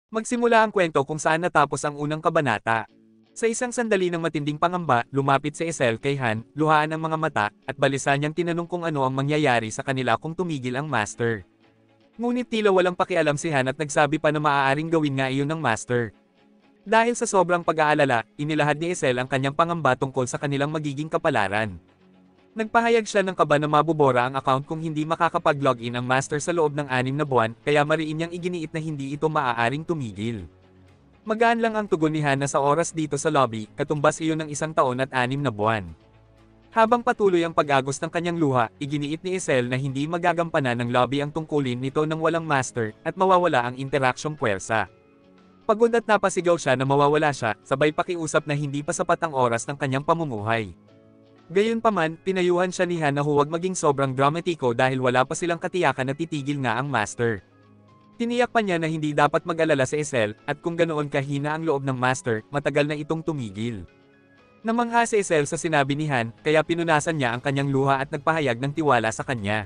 Magsimula ang kwento kung saan natapos ang unang kabanata. Sa isang sandali ng matinding pangamba, lumapit si Esel kay Han, luhaan ang mga mata, at balisa niyang tinanong kung ano ang mangyayari sa kanila kung tumigil ang Master. Ngunit tila walang pakialam si Han at nagsabi pa na maaaring gawin nga iyon ng Master. Dahil sa sobrang pag-aalala, inilahad ni Esel ang kanyang pangamba tungkol sa kanilang magiging kapalaran. Nagpahayag siya ng kaba na mabubura ang account kung hindi makakapag-login ang Master sa loob ng 6 na buwan, kaya mariin niyang iginiit na hindi ito maaaring tumigil. Magaan lang ang tugon ni Hana sa oras dito sa lobby, katumbas iyon ng 1 taon at 6 na buwan. Habang patuloy ang pag-agos ng kanyang luha, iginiit ni Esel na hindi magagampanan ng lobby ang tungkulin nito ng walang Master, at mawawala ang interaksyong puwersa. Pagod at napasigaw siya na mawawala siya, sabay pakiusap na hindi pa sapat ang oras ng kanyang pamumuhay. Gayunpaman, pinayuhan siya ni Han na huwag maging sobrang dramatiko dahil wala pa silang katiyakan na titigil nga ang Master. Tiniyak pa niya na hindi dapat mag-alala si Esel, at kung ganoon kahina ang loob ng Master, matagal na itong tumigil. Namangha si Esel sa sinabi ni Han, kaya pinunasan niya ang kanyang luha at nagpahayag ng tiwala sa kanya.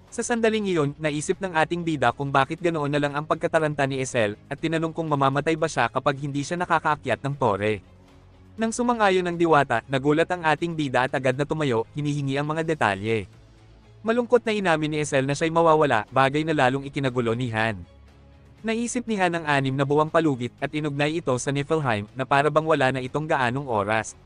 Sa sandaling iyon, naisip ng ating bida kung bakit ganoon na lang ang pagkataranta ni Esel, at tinanong kung mamamatay ba siya kapag hindi siya nakakaakyat ng tore. Nang sumang-ayon ng diwata, nagulat ang ating bida at agad na tumayo, hinihingi ang mga detalye. Malungkot na inamin ni Esel na siya'y mawawala, bagay na lalong ikinagulo ni Han. Naisip ni Han ang 6 na buwang palugit at inugnay ito sa Niflheim na para bang wala na itong gaanong oras.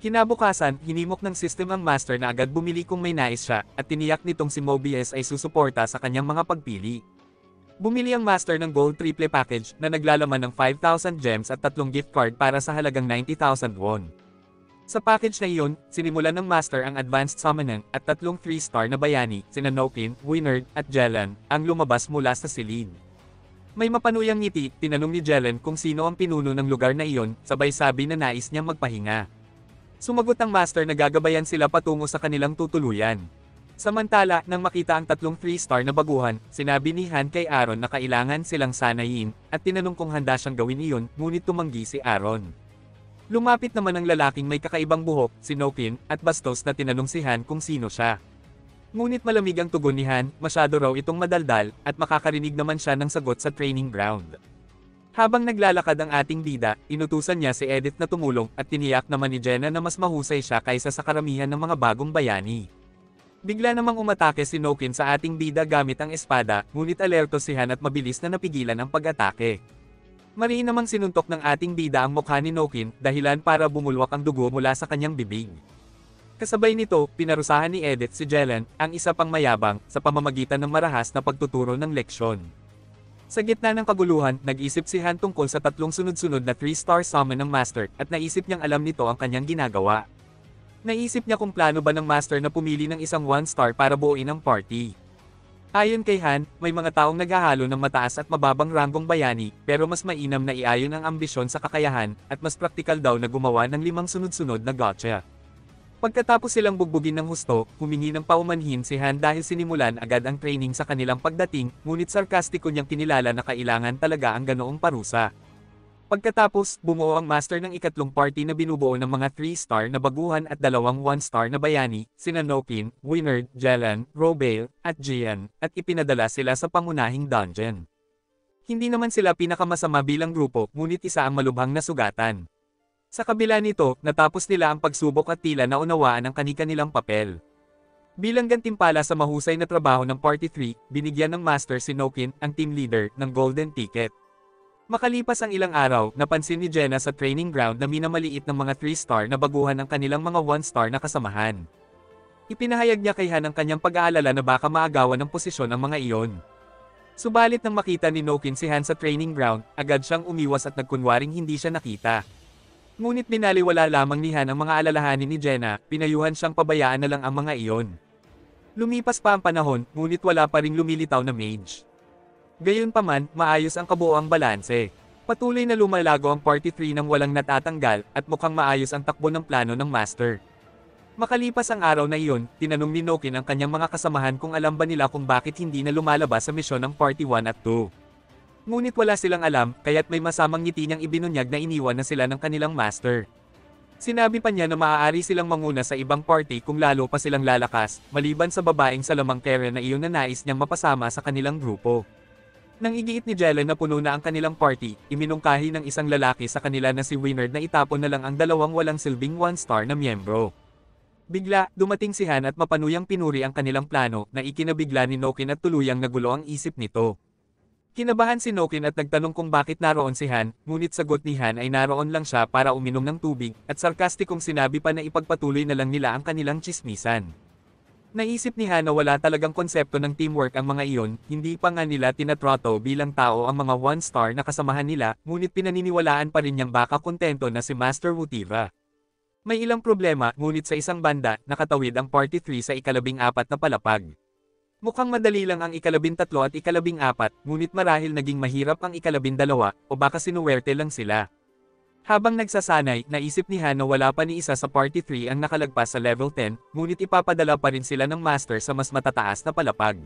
Kinabukasan, hinimok ng system ang Master na agad bumili kung may nais siya, at tiniyak nitong si Mobius ay susuporta sa kanyang mga pagpili. Bumili ang Master ng Gold Triple Package na naglalaman ng 5,000 gems at 3 gift card para sa halagang 90,000 won. Sa package na iyon, sinimulan ng Master ang Advanced Summoning at 3 3-star na bayani, sina Nokin, Winard, at Jelan, ang lumabas mula sa silid. May mapanuyang ngiti, tinanong ni Jelan kung sino ang pinuno ng lugar na iyon, sabay sabi na nais niyang magpahinga. Sumagot ang Master na gagabayan sila patungo sa kanilang tutuluyan. Samantala, nang makita ang 3 3-star na baguhan, sinabi ni Han kay Aaron na kailangan silang sanayin, at tinanong kung handa siyang gawin iyon, ngunit tumanggi si Aaron. Lumapit naman ang lalaking may kakaibang buhok, si Nokin, at bastos na tinanong si Han kung sino siya. Ngunit malamig ang tugon ni Han, masyado raw itong madaldal, at makakarinig naman siya ng sagot sa training ground. Habang naglalakad ang ating bida, inutusan niya si Edith na tumulong, at tiniyak naman ni Jenna na mas mahusay siya kaysa sa karamihan ng mga bagong bayani. Bigla namang umatake si Nokin sa ating bida gamit ang espada, ngunit alerto si Han at mabilis na napigilan ang pag-atake. Mariin namang sinuntok ng ating bida ang mukha ni Nokin, dahilan para bumulwak ang dugo mula sa kanyang bibig. Kasabay nito, pinarusahan ni Edith si Jelan, ang isa pang mayabang, sa pamamagitan ng marahas na pagtuturo ng leksyon. Sa gitna ng kaguluhan, nag-isip si Han tungkol sa 3 sunod-sunod na 3-star summon ng Master, at naisip niyang alam nito ang kanyang ginagawa. Naisip niya kung plano ba ng Master na pumili ng isang 1-star para buuin ang party. Ayon kay Han, may mga taong naghahalo ng mataas at mababang ranggong bayani, pero mas mainam na iayon ang ambisyon sa kakayahan, at mas praktikal daw na gumawa ng 5 sunod-sunod na gotcha. Pagkatapos silang bugbugin ng husto, humingi ng paumanhin si Han dahil sinimulan agad ang training sa kanilang pagdating, ngunit sarkastiko niyang kinilala na kailangan talaga ang ganoong parusa. Pagkatapos, bumuo ang Master ng ikatlong party na binubuo ng mga 3-star na baguhan at 2 1-star na bayani, sina Nokin, Winard, Jelan, Robale, at Jian, at ipinadala sila sa pangunahing dungeon. Hindi naman sila pinakamasama bilang grupo, ngunit isa ang malubhang na sugatan. Sa kabila nito, natapos nila ang pagsubok at tila naunawaan ang kani-kanilang papel. Bilang gantimpala sa mahusay na trabaho ng Party 3, binigyan ng Master si Nokin, ang team leader, ng golden ticket. Makalipas ang ilang araw, napansin ni Jenna sa training ground na minamaliit ng mga 3-star na baguhan ang kanilang mga 1-star na kasamahan. Ipinahayag niya kay Han ang kanyang pag-aalala na baka maagawan ng posisyon ang mga iyon. Subalit nang makita ni Nokin si Han sa training ground, agad siyang umiwas at nagkunwaring hindi siya nakita. Ngunit binaliwala lamang ni Han ang mga alalahanin ni Jenna, pinayuhan siyang pabayaan na lang ang mga iyon. Lumipas pa ang panahon, ngunit wala pa ring lumilitaw na mage. Gayunpaman, maayos ang kabuoang balanse. Patuloy na lumalago ang Party 3 nang walang natatanggal, at mukhang maayos ang takbo ng plano ng Master. Makalipas ang araw na iyon, tinanong ni Nokin ang kanyang mga kasamahan kung alam ba nila kung bakit hindi na lumalabas sa misyon ng Party 1 at 2. Ngunit wala silang alam, kaya't may masamang ngiti niyang ibinunyag na iniwan na sila ng kanilang Master. Sinabi pa niya na maaari silang manguna sa ibang party kung lalo pa silang lalakas, maliban sa babaeng salamangkera na iyon na nais niyang mapasama sa kanilang grupo. Nang igiit ni Jelen na puno na ang kanilang party, iminungkahi ng isang lalaki sa kanila na si Winard na itapon na lang ang dalawang walang silbing one-star na miyembro. Bigla, dumating si Han at mapanuyang pinuri ang kanilang plano na ikinabigla ni Nokin at tuluyang nagulo ang isip nito. Kinabahan si Nokin at nagtanong kung bakit naroon si Han, ngunit sagot ni Han ay naroon lang siya para uminom ng tubig, at sarkastikong sinabi pa na ipagpatuloy na lang nila ang kanilang tsismisan. Naisip ni Han na wala talagang konsepto ng teamwork ang mga iyon, hindi pa nga nila tinatrato bilang tao ang mga one-star na kasamahan nila, ngunit pinaniniwalaan pa rin niyang baka kontento na si Master Wutira. May ilang problema, ngunit sa isang banda, nakatawid ang Party 3 sa ikalabing-apat na palapag. Mukhang madali lang ang ikalabintatlo at ikalabing-apat, ngunit marahil naging mahirap ang ikalabindalawa, o baka sinuwerte lang sila. Habang nagsasanay, naisip ni Han na wala pa ni isa sa Party 3 ang nakalagpas sa level 10, ngunit ipapadala pa rin sila ng Master sa mas matataas na palapag.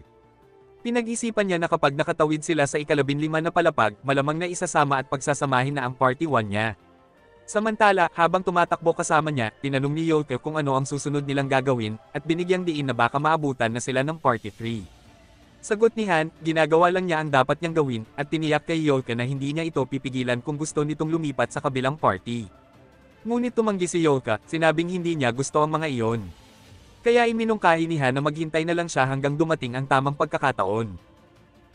Pinag-isipan niya na kapag nakatawid sila sa ikalabinlima na palapag, malamang na isasama at pagsasamahin na ang Party 1 niya. Samantala, habang tumatakbo kasama niya, tinanong ni Yolke kung ano ang susunod nilang gagawin, at binigyang diin na baka maabutan na sila ng Party 3. Sagot ni Han, ginagawa lang niya ang dapat niyang gawin, at tiniyak kay Yolke na hindi niya ito pipigilan kung gusto nitong lumipat sa kabilang party. Ngunit tumanggi si Yolke, sinabing hindi niya gusto ang mga iyon. Kaya iminungkahi ni Han na maghintay na lang siya hanggang dumating ang tamang pagkakataon.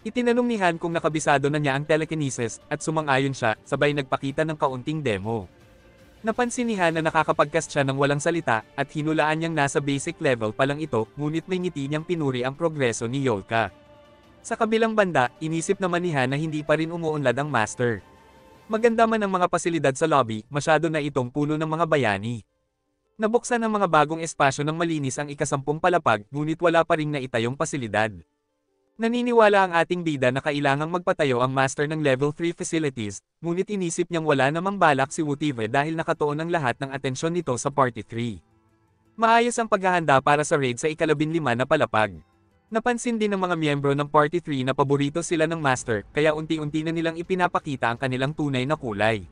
Itinanong ni Han kung nakabisado na niya ang telekinesis, at sumang-ayon siya, sabay nagpakita ng kaunting demo. Napansin ni Han na nakakapag-cast siya ng walang salita, at hinulaan niyang nasa basic level pa lang ito, ngunit may ngiti niyang pinuri ang progreso ni Yolke. Sa kabilang banda, inisip naman ni Han na hindi pa rin umuunlad ang Master. Maganda man ang mga pasilidad sa lobby, masyado na itong puno ng mga bayani. Nabuksan ang mga bagong espasyo ng malinis ang ikasampung palapag, ngunit wala pa ring naitayong pasilidad. Naniniwala ang ating bida na kailangang magpatayo ang Master ng level 3 facilities, ngunit inisip niyang wala namang balak si Wutira dahil nakatuon ang lahat ng atensyon nito sa Party 3. Maayos ang paghahanda para sa raid sa ikalabinlima na palapag. Napansin din ng mga miyembro ng Party 3 na paborito sila ng Master, kaya unti-unti na nilang ipinapakita ang kanilang tunay na kulay.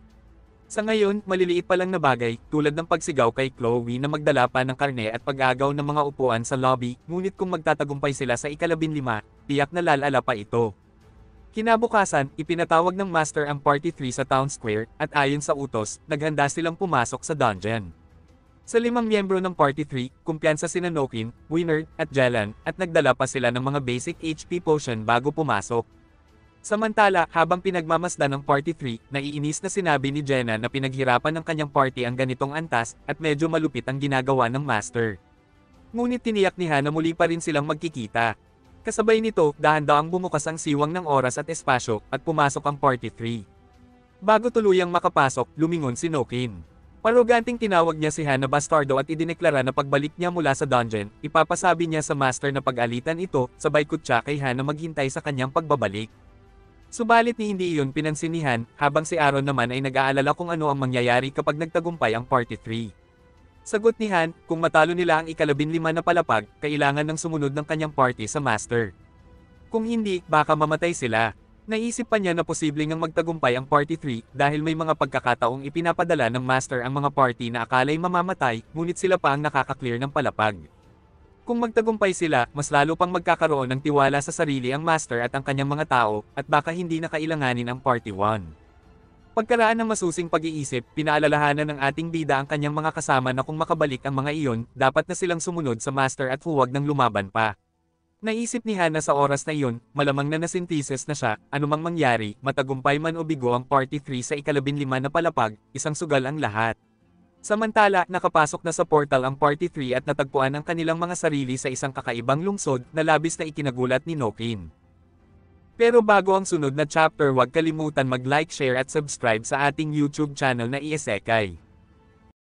Sa ngayon, maliliit pa lang na bagay, tulad ng pagsigaw kay Chloe na magdala pa ng karne at pag-agaw ng mga upuan sa lobby, ngunit kung magtatagumpay sila sa ikalabinlima, tiyak na lalala pa ito. Kinabukasan, ipinatawag ng Master ang Party 3 sa Town Square, at ayon sa utos, naghanda silang pumasok sa dungeon. Sa 5 miyembro ng Party 3, kumpiyansa sina Nokin, Winard, at Jelen, at nagdala pa sila ng mga basic HP potion bago pumasok. Samantala, habang pinagmamasdan ng Party 3, naiinis na sinabi ni Jenna na pinaghirapan ng kanyang party ang ganitong antas, at medyo malupit ang ginagawa ng Master. Ngunit tiniyak ni Han na muli pa rin silang magkikita. Kasabay nito, dahan-dahang bumukas ang siwang ng oras at espasyo, at pumasok ang Party 3. Bago tuluyang makapasok, lumingon si Nokin. Paruganting tinawag niya si Han na bastardo at idineklara na pagbalik niya mula sa dungeon, ipapasabi niya sa Master na pag-alitan ito, sabay kutsa kay Han na maghintay sa kanyang pagbabalik. Subalit ni hindi iyon pinansin ni Han, habang si Aaron naman ay nag-aalala kung ano ang mangyayari kapag nagtagumpay ang Party 3. Sagot ni Han, kung matalo nila ang ikalabinlima na palapag, kailangan ng sumunod ng kanyang party sa Master. Kung hindi, baka mamatay sila. Naisip pa niya na posibleng ang magtagumpay ang Party 3 dahil may mga pagkakataong ipinapadala ng Master ang mga party na akala'y mamamatay, ngunit sila pa ang nakaka-clear ng palapag. Kung magtagumpay sila, mas lalo pang magkakaroon ng tiwala sa sarili ang Master at ang kanyang mga tao, at baka hindi na kailanganin ang Party 1. Pagkaraan ng masusing pag-iisip, pinaalalahanan ng ating bida ang kanyang mga kasama na kung makabalik ang mga iyon, dapat na silang sumunod sa Master at huwag nang lumaban pa. Naisip ni Hana sa oras na iyon, malamang na nasinthesis na siya, anumang mangyari, matagumpay man o bigo ang Party 3 sa ikalabinlima na palapag, isang sugal ang lahat. Samantala, nakapasok na sa portal ang Party 3 at natagpuan ang kanilang mga sarili sa isang kakaibang lungsod na labis na ikinagulat ni Nokin. Pero bago ang sunod na chapter, huwag kalimutan mag-like, share at subscribe sa ating YouTube channel na Isekai.